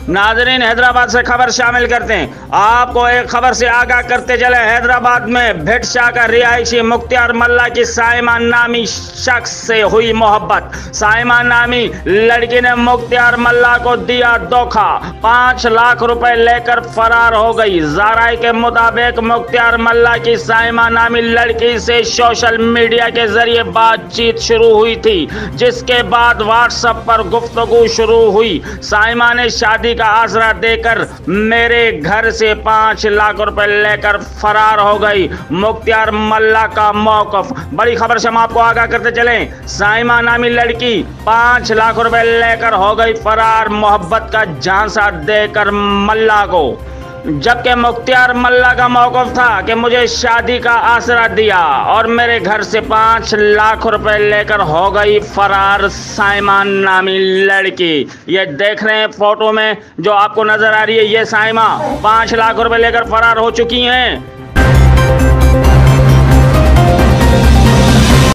नाजरीन, हैदराबाद से खबर शामिल करते हैं। आपको एक खबर से आगाह करते चले। हैदराबाद में भिट शाह का रिहायशी मुख्तियार मल्ला की साइमा नामी शख्स से हुई मोहब्बत। साइमा नामी लड़की ने मुख्तियार मल्ला को दिया धोखा, 5 लाख रुपए लेकर फरार हो गई। ज़राए के मुताबिक मुख्तियार मल्ला की साइमा नामी लड़की से सोशल मीडिया के जरिए बातचीत शुरू हुई थी, जिसके बाद व्हाट्सएप पर गुफ्तगू शुरू हुई। साइमा ने शादी का आसरा देकर मेरे घर से 5 लाख रुपए लेकर फरार हो गई। मुख्तियार मल्ला का मौकफ। बड़ी खबर से हम आपको आगाह करते चलें। साइमा नामी लड़की 5 लाख रुपए लेकर हो गई फरार, मोहब्बत का झांसा देकर मल्ला को। जबकि मुख्तियार मल्ला का मौकफ था कि मुझे शादी का आसरा दिया और मेरे घर से 5 लाख रुपए लेकर हो गई फरार साइमा नामी लड़की। ये देख रहे हैं फोटो में जो आपको नजर आ रही है, ये साइमा 5 लाख रुपए लेकर फरार हो चुकी हैं।